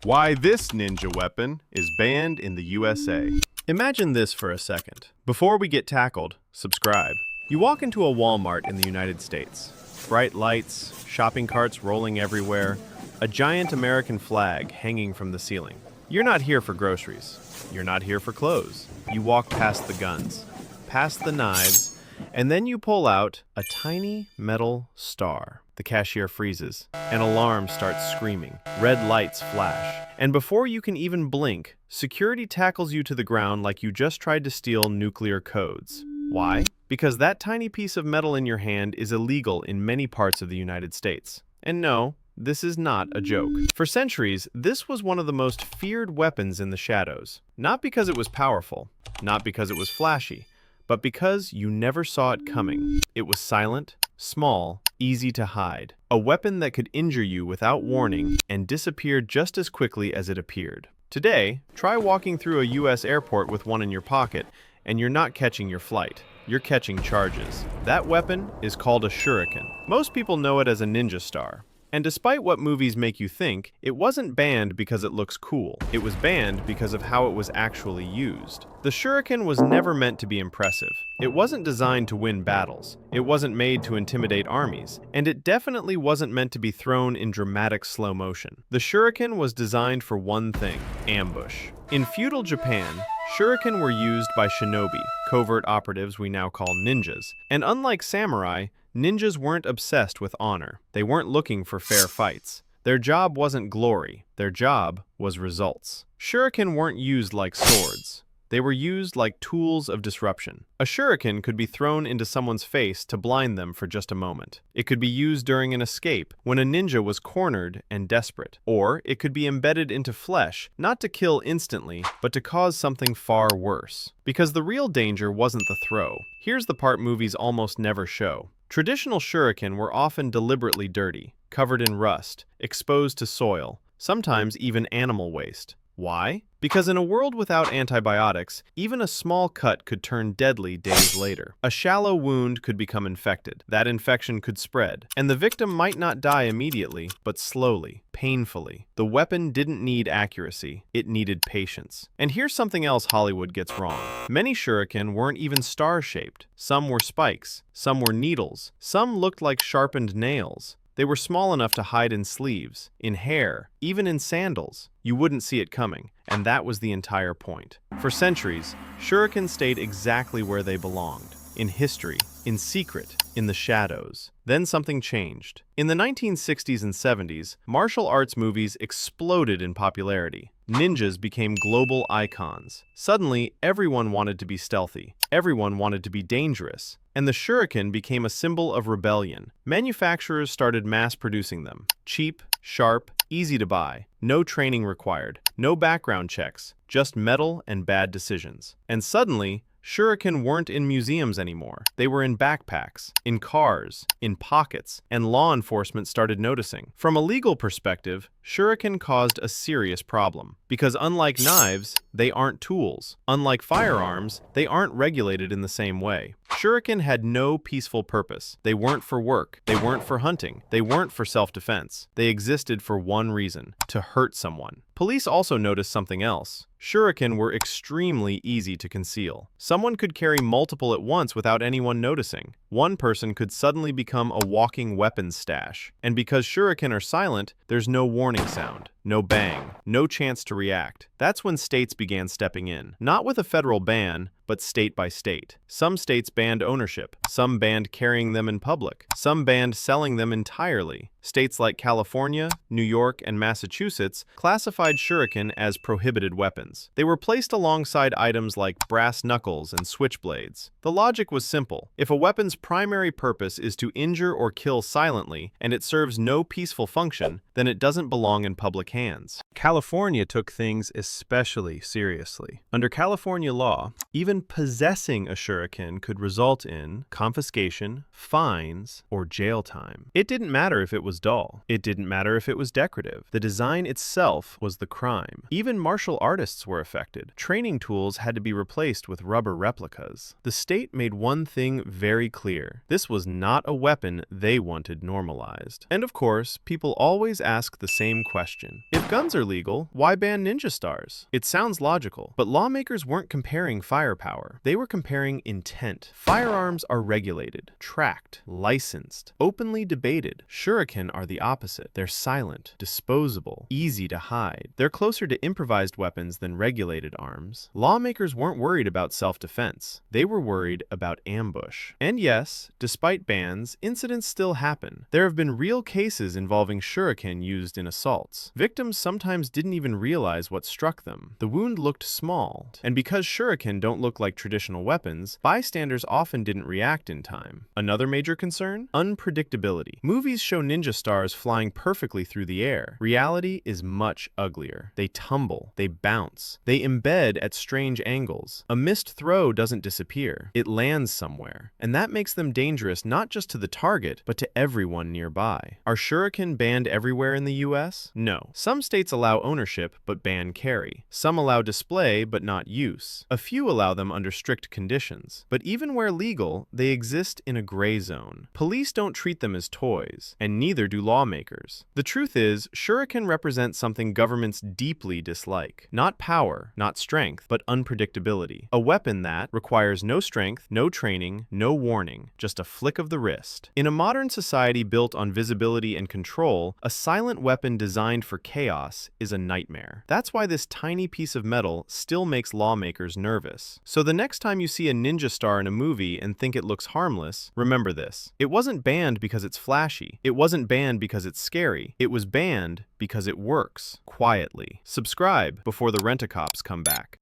Why this ninja weapon is banned in the USA. Imagine this for a second. Before we get tackled, subscribe. You walk into a Walmart in the United States. Bright lights, shopping carts rolling everywhere, a giant American flag hanging from the ceiling. You're not here for groceries. You're not here for clothes. You walk past the guns, past the knives, and then you pull out a tiny metal star. The cashier freezes. An alarm starts screaming. Red lights flash. And before you can even blink, security tackles you to the ground like you just tried to steal nuclear codes. Why? Because that tiny piece of metal in your hand is illegal in many parts of the United States. And no, this is not a joke. For centuries, this was one of the most feared weapons in the shadows. Not because it was powerful, not because it was flashy, but because you never saw it coming. It was silent, small, easy to hide. A weapon that could injure you without warning and disappear just as quickly as it appeared. Today, try walking through a US airport with one in your pocket, and you're not catching your flight. You're catching charges. That weapon is called a Shuriken. Most people know it as a ninja star. And despite what movies make you think, it wasn't banned because it looks cool. It was banned because of how it was actually used. The Shuriken was never meant to be impressive. It wasn't designed to win battles. It wasn't made to intimidate armies. And it definitely wasn't meant to be thrown in dramatic slow motion. The Shuriken was designed for one thing: ambush. In feudal Japan, Shuriken were used by shinobi, covert operatives we now call ninjas. And unlike samurai, ninjas weren't obsessed with honor. They weren't looking for fair fights. Their job wasn't glory. Their job was results. Shuriken weren't used like swords. They were used like tools of disruption. A shuriken could be thrown into someone's face to blind them for just a moment. It could be used during an escape, when a ninja was cornered and desperate. Or it could be embedded into flesh, not to kill instantly, but to cause something far worse. Because the real danger wasn't the throw. Here's the part movies almost never show. Traditional shuriken were often deliberately dirty, covered in rust, exposed to soil, sometimes even animal waste. Why? Because in a world without antibiotics, even a small cut could turn deadly days later. A shallow wound could become infected. That infection could spread, and the victim might not die immediately, but slowly, painfully. The weapon didn't need accuracy, it needed patience. And here's something else Hollywood gets wrong. Many shuriken weren't even star-shaped. Some were spikes, some were needles, some looked like sharpened nails. They were small enough to hide in sleeves, in hair, even in sandals. You wouldn't see it coming, and that was the entire point. For centuries, shuriken stayed exactly where they belonged. In history, in secret, in the shadows. Then something changed. In the 1960s and 70s, martial arts movies exploded in popularity. Ninjas became global icons. Suddenly, everyone wanted to be stealthy. Everyone wanted to be dangerous. And the shuriken became a symbol of rebellion. Manufacturers started mass-producing them. Cheap, sharp, easy to buy. No training required. No background checks. Just metal and bad decisions. And suddenly, shuriken weren't in museums anymore. They were in backpacks, in cars, in pockets, and law enforcement started noticing. From a legal perspective, shuriken caused a serious problem. Because unlike knives, they aren't tools. Unlike firearms, they aren't regulated in the same way. Shuriken had no peaceful purpose. They weren't for work. They weren't for hunting. They weren't for self-defense. They existed for one reason: to hurt someone. Police also noticed something else. Shuriken were extremely easy to conceal. Someone could carry multiple at once without anyone noticing. One person could suddenly become a walking weapons stash. And because shuriken are silent, there's no warning sound, no bang, no chance to react. That's when states began stepping in. Not with a federal ban, but state by state. Some states banned ownership. Some banned carrying them in public. Some banned selling them entirely. States like California, New York, and Massachusetts classified shuriken as prohibited weapons. They were placed alongside items like brass knuckles and switchblades. The logic was simple. If a weapon's primary purpose is to injure or kill silently, and it serves no peaceful function, then it doesn't belong in public hands. California took things especially seriously. Under California law, Even possessing a shuriken could result in confiscation, fines, or jail time. It didn't matter if it was dull. It didn't matter if it was decorative. The design itself was the crime. Even martial artists were affected. Training tools had to be replaced with rubber replicas. The state made one thing very clear. This was not a weapon they wanted normalized. And of course, people always ask the same question. If guns are legal, why ban ninja stars? It sounds logical, but lawmakers weren't comparing firepower. They were comparing intent. Firearms are regulated, tracked, licensed, openly debated. Shuriken are the opposite. They're silent, disposable, easy to hide. They're closer to improvised weapons than regulated arms. Lawmakers weren't worried about self-defense. They were worried about ambush. And yes, despite bans, incidents still happen. There have been real cases involving shuriken used in assaults. Victims sometimes didn't even realize what struck them. The wound looked small, and because shuriken don't look like traditional weapons, bystanders often didn't react in time. Another major concern? Unpredictability. Movies show ninja stars flying perfectly through the air. Reality is much uglier. They tumble, they bounce, they embed at strange angles. A missed throw doesn't disappear. It lands somewhere. And that makes them dangerous not just to the target, but to everyone nearby. Are shuriken banned everywhere in the US? No. Some states allow ownership, but ban carry. Some allow display, but not use. A few allow them under strict conditions. But even where legal, they exist in a gray zone. Police don't treat them as toys, and neither do lawmakers. The truth is, shuriken represent something governments deeply dislike. Not power, not strength, but unpredictability. A weapon that requires no strength, no training, no warning, just a flick of the wrist. In a modern society built on visibility and control, a silent weapon designed for chaos is a nightmare. That's why this tiny piece of metal still makes lawmakers nervous. So the next time you see a ninja star in a movie and think it looks harmless, remember this. It wasn't banned because it's flashy. It wasn't banned because it's scary. It was banned because it works quietly. Subscribe before the rent-a-cops come back.